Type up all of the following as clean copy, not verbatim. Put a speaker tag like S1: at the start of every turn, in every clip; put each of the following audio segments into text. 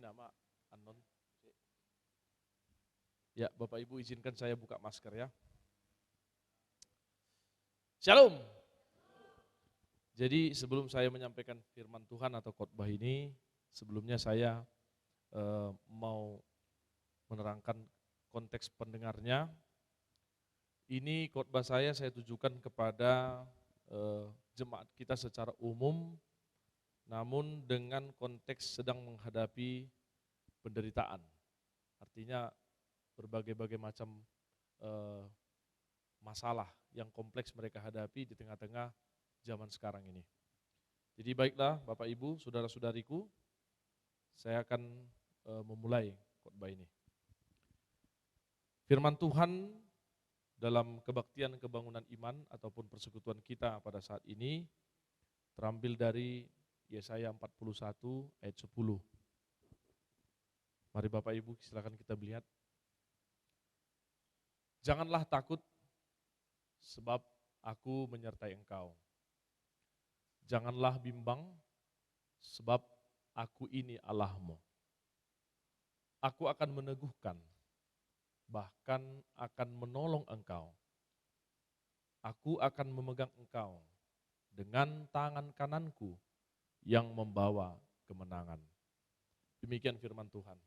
S1: nama Anon. Ya, Bapak Ibu izinkan saya buka masker ya. Shalom. Jadi sebelum saya menyampaikan firman Tuhan atau khotbah ini, sebelumnya saya mau menerangkan konteks pendengarnya. Ini khotbah saya tujukan kepada jemaat kita secara umum, namun dengan konteks sedang menghadapi penderitaan. Artinya berbagai macam masalah yang kompleks mereka hadapi di tengah-tengah zaman sekarang ini. Jadi baiklah Bapak Ibu, saudara-saudariku, saya akan memulai khotbah ini. Firman Tuhan dalam kebaktian kebangunan iman ataupun persekutuan kita pada saat ini terambil dari Yesaya 41 ayat 10. Mari Bapak Ibu silakan kita melihat. Janganlah takut sebab aku menyertai engkau. Janganlah bimbang sebab aku ini Allahmu. Aku akan meneguhkan, bahkan akan menolong engkau. Aku akan memegang engkau dengan tangan kananku yang membawa kemenangan. Demikian firman Tuhan.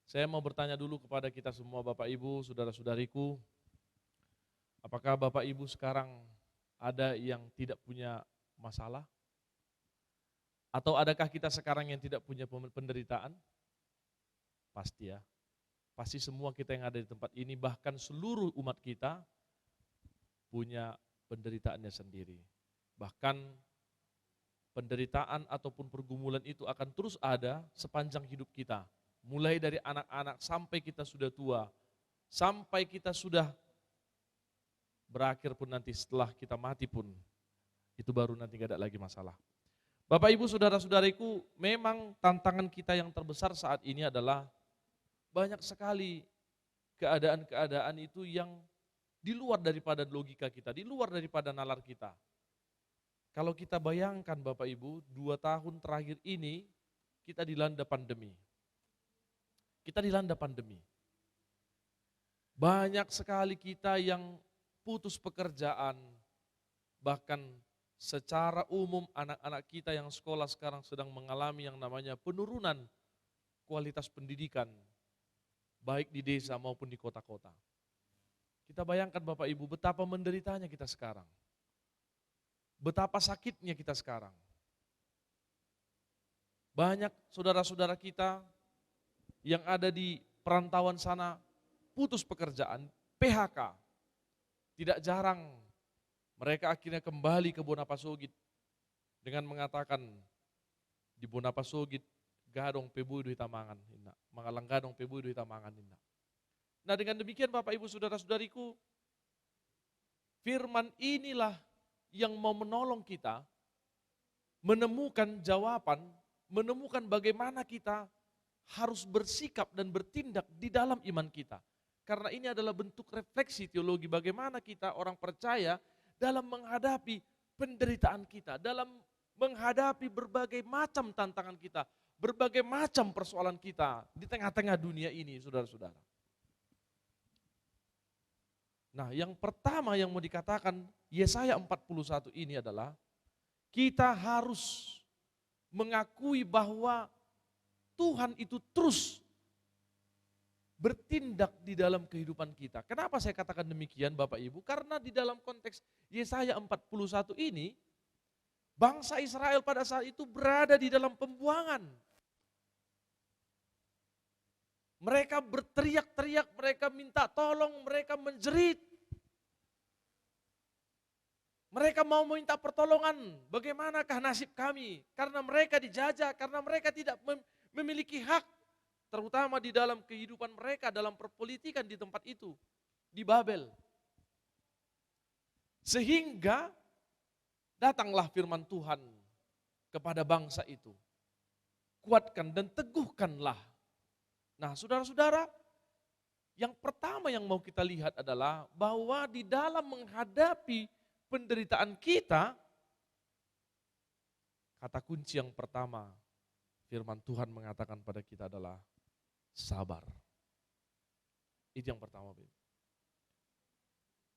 S1: Saya mau bertanya dulu kepada kita semua Bapak Ibu, saudara-saudariku, apakah Bapak Ibu sekarang ada yang tidak punya masalah? Atau adakah kita sekarang yang tidak punya penderitaan? Pasti ya, pasti semua kita yang ada di tempat ini, bahkan seluruh umat kita punya penderitaannya sendiri. Bahkan penderitaan ataupun pergumulan itu akan terus ada sepanjang hidup kita. Mulai dari anak-anak sampai kita sudah tua, sampai kita sudah berakhir pun nanti setelah kita mati pun, itu baru nanti gak ada lagi masalah. Bapak Ibu saudara-saudariku, memang tantangan kita yang terbesar saat ini adalah banyak sekali keadaan-keadaan itu yang di luar daripada logika kita, di luar daripada nalar kita. Kalau kita bayangkan Bapak Ibu, 2 tahun terakhir ini kita dilanda pandemi. Kita dilanda pandemi. Banyak sekali kita yang putus pekerjaan, bahkan secara umum anak-anak kita yang sekolah sekarang sedang mengalami yang namanya penurunan kualitas pendidikan, baik di desa maupun di kota-kota. Kita bayangkan Bapak Ibu betapa menderitanya kita sekarang, betapa sakitnya kita sekarang. Banyak saudara-saudara kita yang ada di perantauan sana putus pekerjaan, PHK. Tidak jarang mereka akhirnya kembali ke Bonapasogit dengan mengatakan di Bonapasogit gadong pebu itu hitamangan, mangalang gadong pebu itu hitamangan. Nah dengan demikian Bapak Ibu saudara-saudariku, firman inilah yang mau menolong kita menemukan jawaban, menemukan bagaimana kita harus bersikap dan bertindak di dalam iman kita. Karena ini adalah bentuk refleksi teologi bagaimana kita orang percaya dalam menghadapi penderitaan kita, dalam menghadapi berbagai macam tantangan kita, berbagai macam persoalan kita di tengah-tengah dunia ini, saudara-saudara. Nah, yang pertama yang mau dikatakan Yesaya 41 ini adalah kita harus mengakui bahwa Tuhan itu terus bertindak di dalam kehidupan kita. Kenapa saya katakan demikian Bapak Ibu? Karena di dalam konteks Yesaya 41 ini, bangsa Israel pada saat itu berada di dalam pembuangan. Mereka berteriak-teriak, mereka minta tolong, mereka menjerit. Mereka mau minta pertolongan, bagaimanakah nasib kami? Karena mereka dijajah, karena mereka tidak memiliki hak, terutama di dalam kehidupan mereka, dalam perpolitikan di tempat itu, di Babel. Sehingga datanglah firman Tuhan kepada bangsa itu. Kuatkan dan teguhkanlah. Nah saudara-saudara, yang pertama yang mau kita lihat adalah bahwa di dalam menghadapi penderitaan kita, kata kunci yang pertama, firman Tuhan mengatakan pada kita adalah sabar. Itu yang pertama.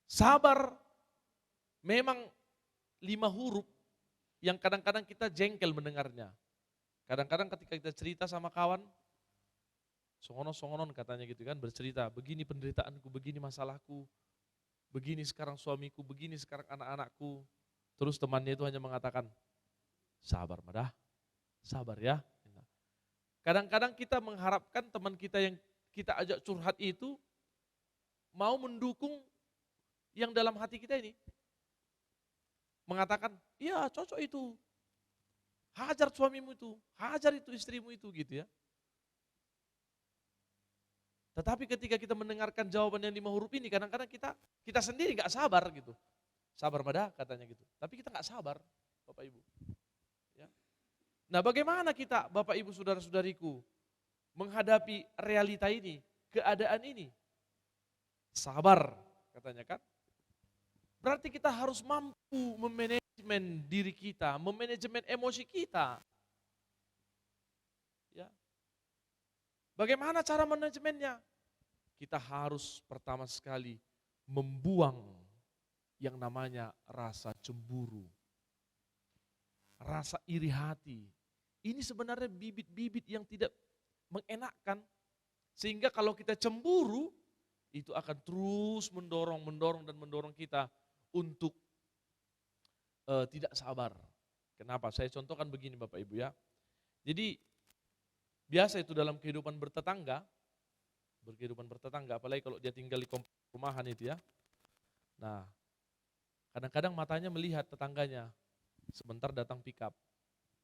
S1: Sabar memang 5 huruf yang kadang-kadang kita jengkel mendengarnya. Kadang-kadang ketika kita cerita sama kawan, songonon katanya gitu kan, bercerita, begini penderitaanku, begini masalahku, begini sekarang suamiku, begini sekarang anak-anakku. Terus temannya itu hanya mengatakan, sabar madah, sabar ya. Kadang-kadang kita mengharapkan teman kita yang kita ajak curhat itu mau mendukung yang dalam hati kita ini. Mengatakan, iya cocok itu, hajar suamimu itu, hajar itu istrimu itu gitu ya. Tetapi ketika kita mendengarkan jawaban yang 5 huruf ini, kadang-kadang kita sendiri gak sabar gitu. Sabar madah katanya gitu, tapi kita gak sabar Bapak Ibu. Ya. Nah bagaimana kita Bapak Ibu saudara-saudariku menghadapi realita ini, keadaan ini? Sabar katanya kan. Berarti kita harus mampu memanajemen diri kita, memanajemen emosi kita. Ya. Bagaimana cara manajemennya? Kita harus pertama sekali membuang yang namanya rasa cemburu, rasa iri hati. Ini sebenarnya bibit-bibit yang tidak mengenakkan. Sehingga kalau kita cemburu, itu akan terus mendorong kita untuk tidak sabar. Kenapa? Saya contohkan begini Bapak Ibu ya. Jadi biasa itu dalam kehidupan bertetangga, apalagi kalau dia tinggal di komplek perumahan itu ya. Nah, kadang-kadang matanya melihat tetangganya, sebentar datang pick up,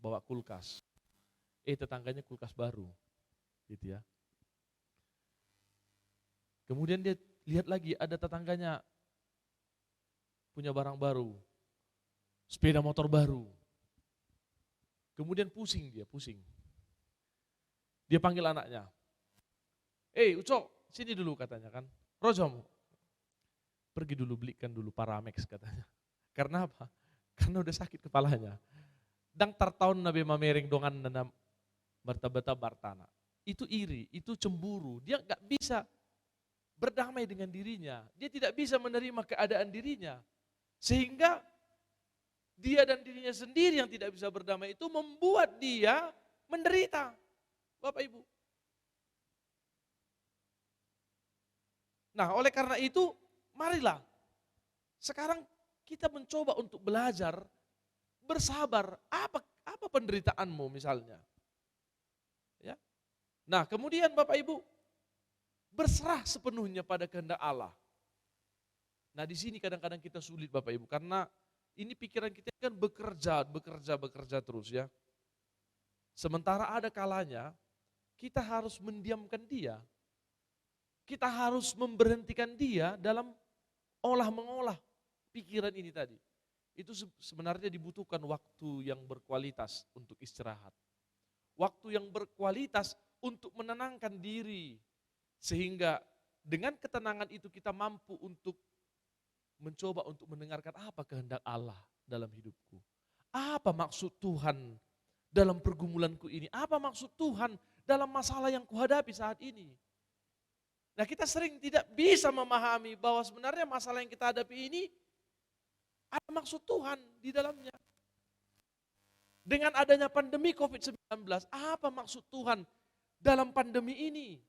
S1: bawa kulkas. Tetangganya kulkas baru, gitu ya. Kemudian dia lihat lagi ada tetangganya punya barang baru, sepeda motor baru. Kemudian pusing. Dia panggil anaknya. Ucok, sini dulu katanya kan. Rojom, pergi dulu belikan dulu Paramex katanya. Karena apa? Karena udah sakit kepalanya. Dang tartaun nabe mamering dongan nanam berta-beta bartana. Itu iri, itu cemburu. Dia gak bisa berdamai dengan dirinya. Dia tidak bisa menerima keadaan dirinya. Sehingga dia dan dirinya sendiri yang tidak bisa berdamai itu membuat dia menderita. Bapak Ibu. Nah oleh karena itu marilah sekarang kita mencoba untuk belajar bersabar. Apa penderitaanmu misalnya? Ya. Nah kemudian Bapak Ibu berserah sepenuhnya pada kehendak Allah. Nah di sini kadang-kadang kita sulit Bapak Ibu karena ini pikiran kita kan bekerja terus ya. Sementara ada kalanya kita harus mendiamkan dia. Kita harus memberhentikan dia dalam mengolah pikiran ini tadi. Itu sebenarnya dibutuhkan waktu yang berkualitas untuk istirahat. Waktu yang berkualitas untuk menenangkan diri. Sehingga dengan ketenangan itu kita mampu untuk mencoba untuk mendengarkan apa kehendak Allah dalam hidupku. Apa maksud Tuhan dalam pergumulanku ini? Apa maksud Tuhan dalam masalah yang kuhadapi saat ini? Nah kita sering tidak bisa memahami bahwa sebenarnya masalah yang kita hadapi ini ada maksud Tuhan di dalamnya. Dengan adanya pandemi COVID-19, apa maksud Tuhan dalam pandemi ini?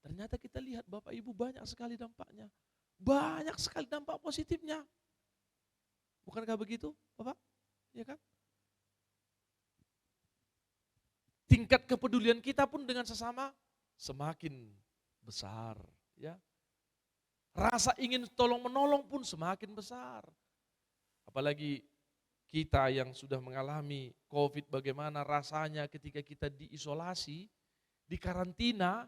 S1: Ternyata kita lihat Bapak Ibu banyak sekali dampaknya. Banyak sekali dampak positifnya. Bukankah begitu Bapak? Ya kan? Tingkat kepedulian kita pun dengan sesama semakin besar, ya. Rasa ingin tolong menolong pun semakin besar. Apalagi kita yang sudah mengalami COVID, bagaimana rasanya ketika kita diisolasi, di karantina,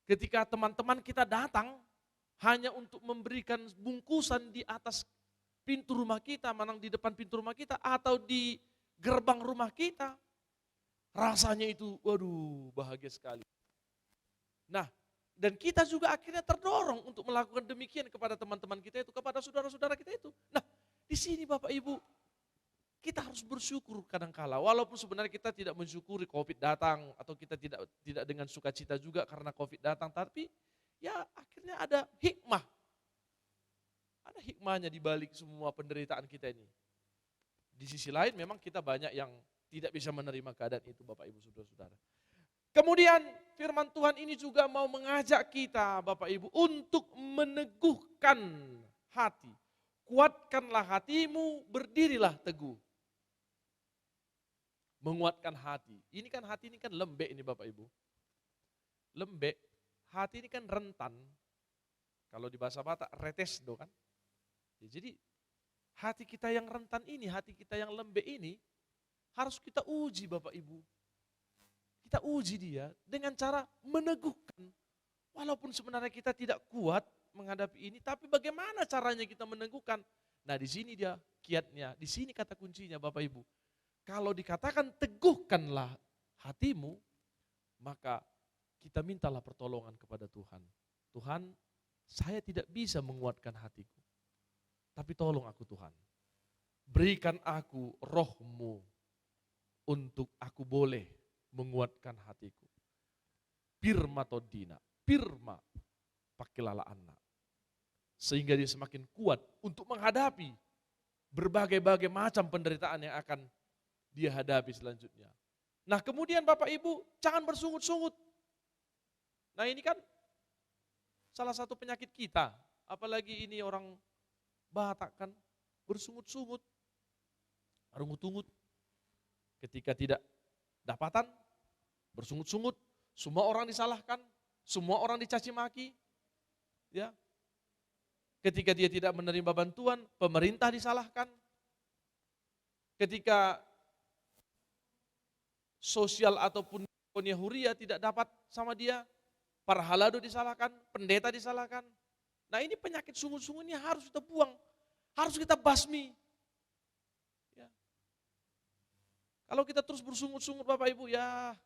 S1: ketika teman-teman kita datang hanya untuk memberikan bungkusan di atas pintu rumah kita, manang di depan pintu rumah kita atau di gerbang rumah kita. Rasanya itu, waduh, bahagia sekali. Nah, dan kita juga akhirnya terdorong untuk melakukan demikian kepada teman-teman kita itu, kepada saudara-saudara kita itu. Nah, di sini Bapak Ibu, kita harus bersyukur kadangkala. Walaupun sebenarnya kita tidak mensyukuri COVID datang atau kita tidak dengan sukacita juga karena COVID datang, tapi ya akhirnya ada hikmah. Ada hikmahnya di balik semua penderitaan kita ini. Di sisi lain memang kita banyak yang tidak bisa menerima keadaan itu, Bapak Ibu Saudara-saudara. Kemudian firman Tuhan ini juga mau mengajak kita Bapak Ibu untuk meneguhkan hati. Kuatkanlah hatimu, berdirilah teguh. Menguatkan hati. Ini kan hati ini kan lembek ini Bapak Ibu. Lembek, hati ini kan rentan. Kalau di bahasa Batak, retesdo kan. Jadi hati kita yang rentan ini, hati kita yang lembek ini harus kita uji Bapak Ibu. Kita uji dia dengan cara meneguhkan. Walaupun sebenarnya kita tidak kuat menghadapi ini, tapi bagaimana caranya kita meneguhkan? Nah di sini dia kiatnya, di sini kata kuncinya Bapak Ibu. Kalau dikatakan teguhkanlah hatimu, maka kita mintalah pertolongan kepada Tuhan. Tuhan, saya tidak bisa menguatkan hatiku, tapi tolong aku Tuhan. Berikan aku roh-Mu untuk aku boleh menguatkan hatiku. Pirma todina, pirma pakilala anak. Sehingga dia semakin kuat untuk menghadapi berbagai-bagai macam penderitaan yang akan dia hadapi selanjutnya. Nah kemudian Bapak Ibu jangan bersungut-sungut. Nah ini kan salah satu penyakit kita. Apalagi ini orang Batak kan bersungut-sungut, rungut-ungut. Ketika tidak dapatan, bersungut-sungut, semua orang disalahkan, semua orang dicaci maki. Ya. Ketika dia tidak menerima bantuan, pemerintah disalahkan. Ketika sosial ataupun huria tidak dapat sama dia, para halado disalahkan, pendeta disalahkan. Nah ini penyakit sungut-sungut ini harus kita buang, harus kita basmi. Ya. Kalau kita terus bersungut-sungut Bapak Ibu, ya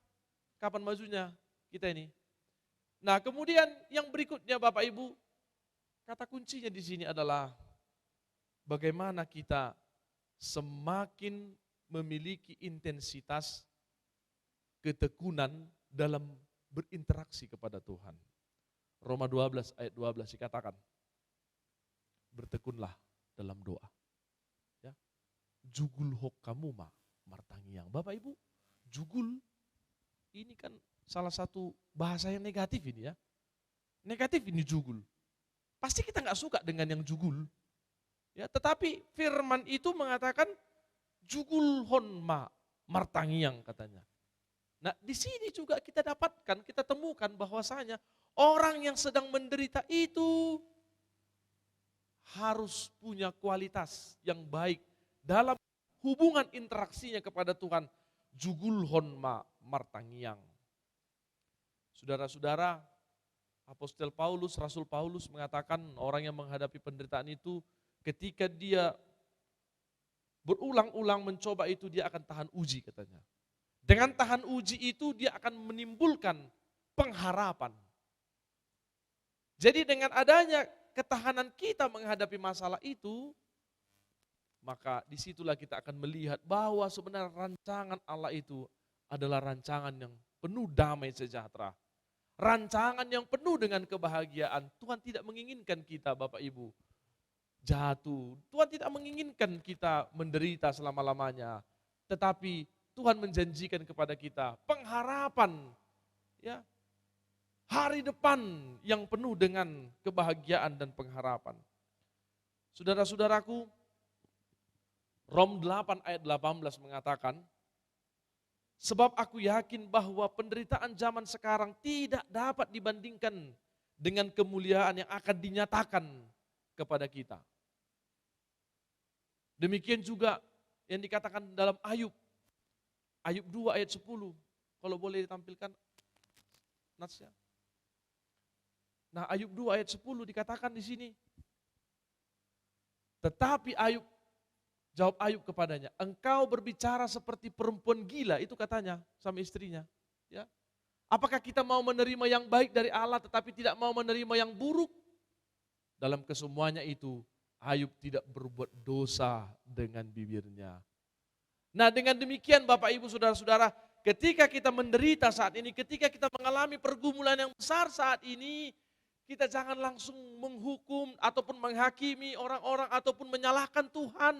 S1: kapan majunya kita ini? Nah kemudian yang berikutnya Bapak Ibu, kata kuncinya di sini adalah bagaimana kita semakin memiliki intensitas ketekunan dalam berinteraksi kepada Tuhan. Roma 12 ayat 12 dikatakan, bertekunlah dalam doa. Ya. Jugul hokamuma martangiang. Bapak Ibu, jugul ini kan salah satu bahasa yang negatif ini ya. Negatif ini jugul. Pasti kita nggak suka dengan yang jugul. Ya, tetapi firman itu mengatakan jugul honma martangiang katanya. Nah, di sini juga kita dapatkan, kita temukan bahwasanya orang yang sedang menderita itu harus punya kualitas yang baik dalam hubungan interaksinya kepada Tuhan. Jugul honma martangiang. Saudara-saudara, Apostel Paulus, Rasul Paulus mengatakan orang yang menghadapi penderitaan itu ketika dia berulang-ulang mencoba itu dia akan tahan uji katanya. Dengan tahan uji itu dia akan menimbulkan pengharapan. Jadi dengan adanya ketahanan kita menghadapi masalah itu, maka disitulah kita akan melihat bahwa sebenarnya rancangan Allah itu adalah rancangan yang penuh damai sejahtera. Rancangan yang penuh dengan kebahagiaan. Tuhan tidak menginginkan kita Bapak Ibu jatuh. Tuhan tidak menginginkan kita menderita selama-lamanya. Tetapi Tuhan menjanjikan kepada kita pengharapan. Ya, hari depan yang penuh dengan kebahagiaan dan pengharapan. Saudara-saudaraku, Rom 8 ayat 18 mengatakan, sebab aku yakin bahwa penderitaan zaman sekarang tidak dapat dibandingkan dengan kemuliaan yang akan dinyatakan kepada kita. Demikian juga yang dikatakan dalam Ayub 2 ayat 10. Kalau boleh ditampilkan natsnya. Nah, Ayub 2 ayat 10 dikatakan di sini. Tetapi jawab Ayub kepadanya, engkau berbicara seperti perempuan gila, itu katanya sama istrinya. Ya. Apakah kita mau menerima yang baik dari Allah tetapi tidak mau menerima yang buruk? Dalam kesemuanya itu, Ayub tidak berbuat dosa dengan bibirnya. Nah dengan demikian Bapak Ibu Saudara-saudara, ketika kita menderita saat ini, ketika kita mengalami pergumulan yang besar saat ini, kita jangan langsung menghukum ataupun menghakimi orang-orang ataupun menyalahkan Tuhan.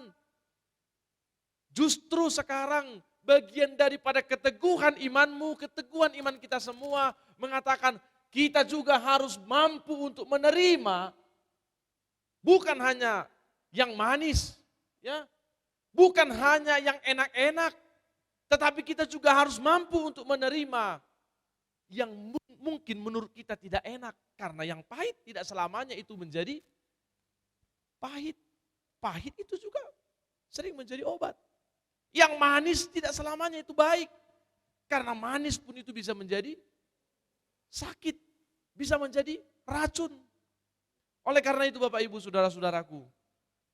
S1: Justru sekarang bagian daripada keteguhan imanmu, keteguhan iman kita semua mengatakan kita juga harus mampu untuk menerima bukan hanya yang manis, ya, bukan hanya yang enak-enak, tetapi kita juga harus mampu untuk menerima yang mungkin menurut kita tidak enak. Karena yang pahit tidak selamanya itu menjadi pahit. Pahit itu juga sering menjadi obat. Yang manis tidak selamanya itu baik. Karena manis pun itu bisa menjadi sakit. Bisa menjadi racun. Oleh karena itu Bapak Ibu Saudara-saudaraku,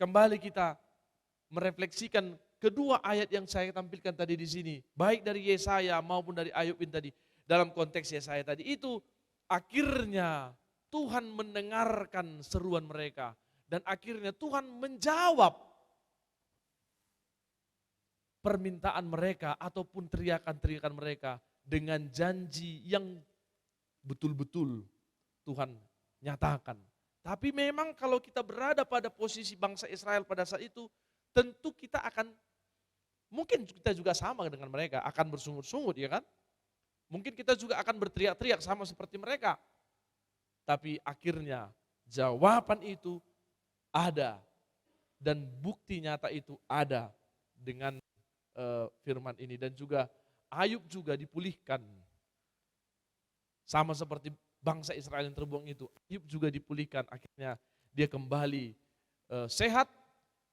S1: kembali kita merefleksikan kedua ayat yang saya tampilkan tadi di sini. Baik dari Yesaya maupun dari Ayub ini tadi. Dalam konteks Yesaya tadi itu akhirnya Tuhan mendengarkan seruan mereka. Dan akhirnya Tuhan menjawab permintaan mereka ataupun teriakan-teriakan mereka dengan janji yang betul-betul Tuhan nyatakan. Tapi memang kalau kita berada pada posisi bangsa Israel pada saat itu, tentu kita akan, mungkin kita juga sama dengan mereka, akan bersungut-sungut ya kan. Mungkin kita juga akan berteriak-teriak sama seperti mereka. Tapi akhirnya jawaban itu ada dan bukti nyata itu ada dengan firman ini. Dan juga Ayub juga dipulihkan. Sama seperti bangsa Israel yang terbuang itu, Ayub juga dipulihkan. Akhirnya dia kembali sehat,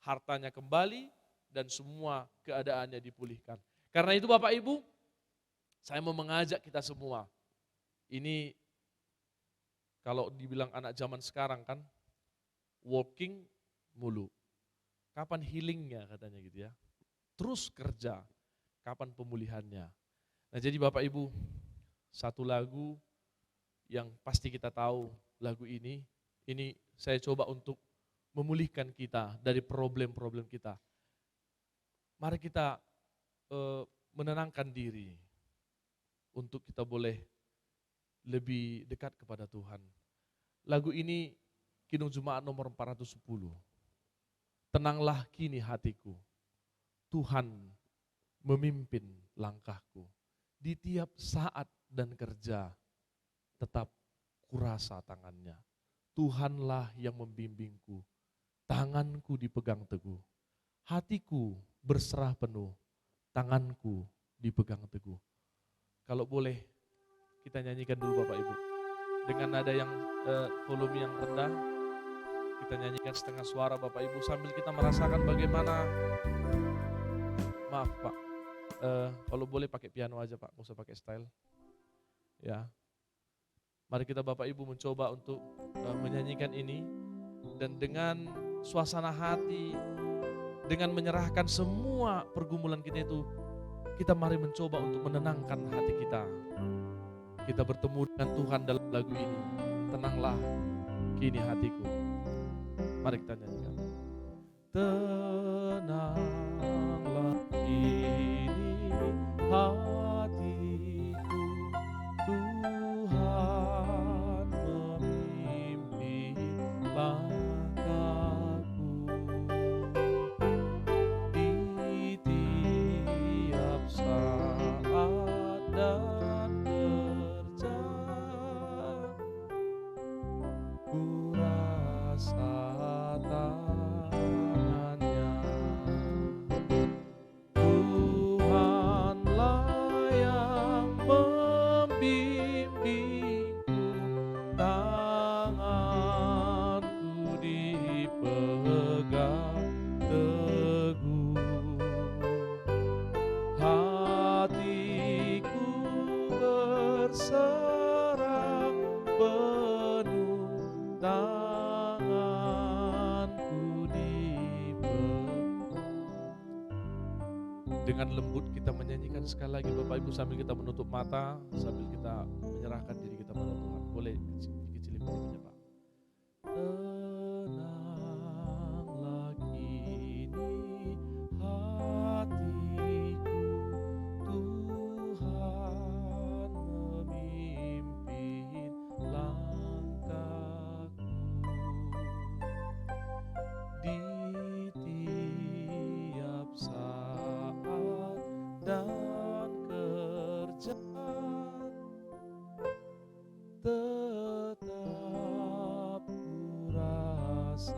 S1: hartanya kembali, dan semua keadaannya dipulihkan. Karena itu Bapak Ibu, saya mau mengajak kita semua. Ini kalau dibilang anak zaman sekarang kan, walking mulu. Kapan healingnya katanya gitu ya. Terus kerja, kapan pemulihannya. Nah jadi Bapak Ibu, satu lagu yang pasti kita tahu lagu ini saya coba untuk memulihkan kita dari problem-problem kita. Mari kita menenangkan diri untuk kita boleh lebih dekat kepada Tuhan. Lagu ini Kidung Jemaat nomor 410. Tenanglah kini hatiku, Tuhan memimpin langkahku. Di tiap saat dan kerja, tetap kurasa tangannya. Tuhanlah yang membimbingku, tanganku dipegang teguh. Hatiku berserah penuh, tanganku dipegang teguh. Kalau boleh kita nyanyikan dulu Bapak Ibu. Dengan nada yang volume yang rendah, kita nyanyikan setengah suara Bapak Ibu sambil kita merasakan bagaimana, maaf Pak, kalau boleh pakai piano aja Pak, nggak usah pakai style. Ya, mari kita Bapak Ibu mencoba untuk menyanyikan ini dan dengan suasana hati, dengan menyerahkan semua pergumulan kita itu, kita mari mencoba untuk menenangkan hati kita. Kita bertemu dengan Tuhan dalam lagu ini. Tenanglah kini hatiku. Mari kita nyanyikan. Tenanglah kini hatiku, Tuhan memimpin langkahku. Di tiap saat dan kerja, ku rasa tangannya. Tuhanlah yang membimbingku, tanganku dipegang teguh. Hatiku berserah penuh, tanganku dipegang. Dengan lembut kita menyanyikan sekali lagi Bapak Ibu sambil kita menutup mata, sambil kita menyerahkan diri kita pada Tuhan. Boleh dikecilin volumenya Pak. Tenanglah kini hatiku, Tuhanlah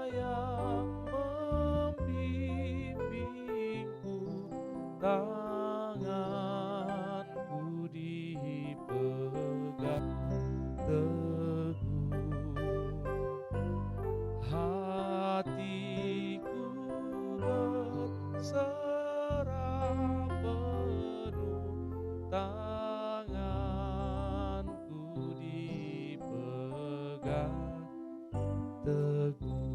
S1: yang membimbingku, tanganku dipegang teguh, hatiku berserah penuh, tanganku dipegang teguh.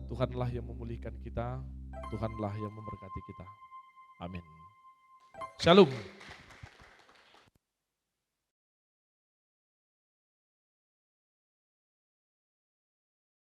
S1: Tuhanlah yang memulihkan kita, Tuhanlah yang memberkati kita. Amin. Shalom.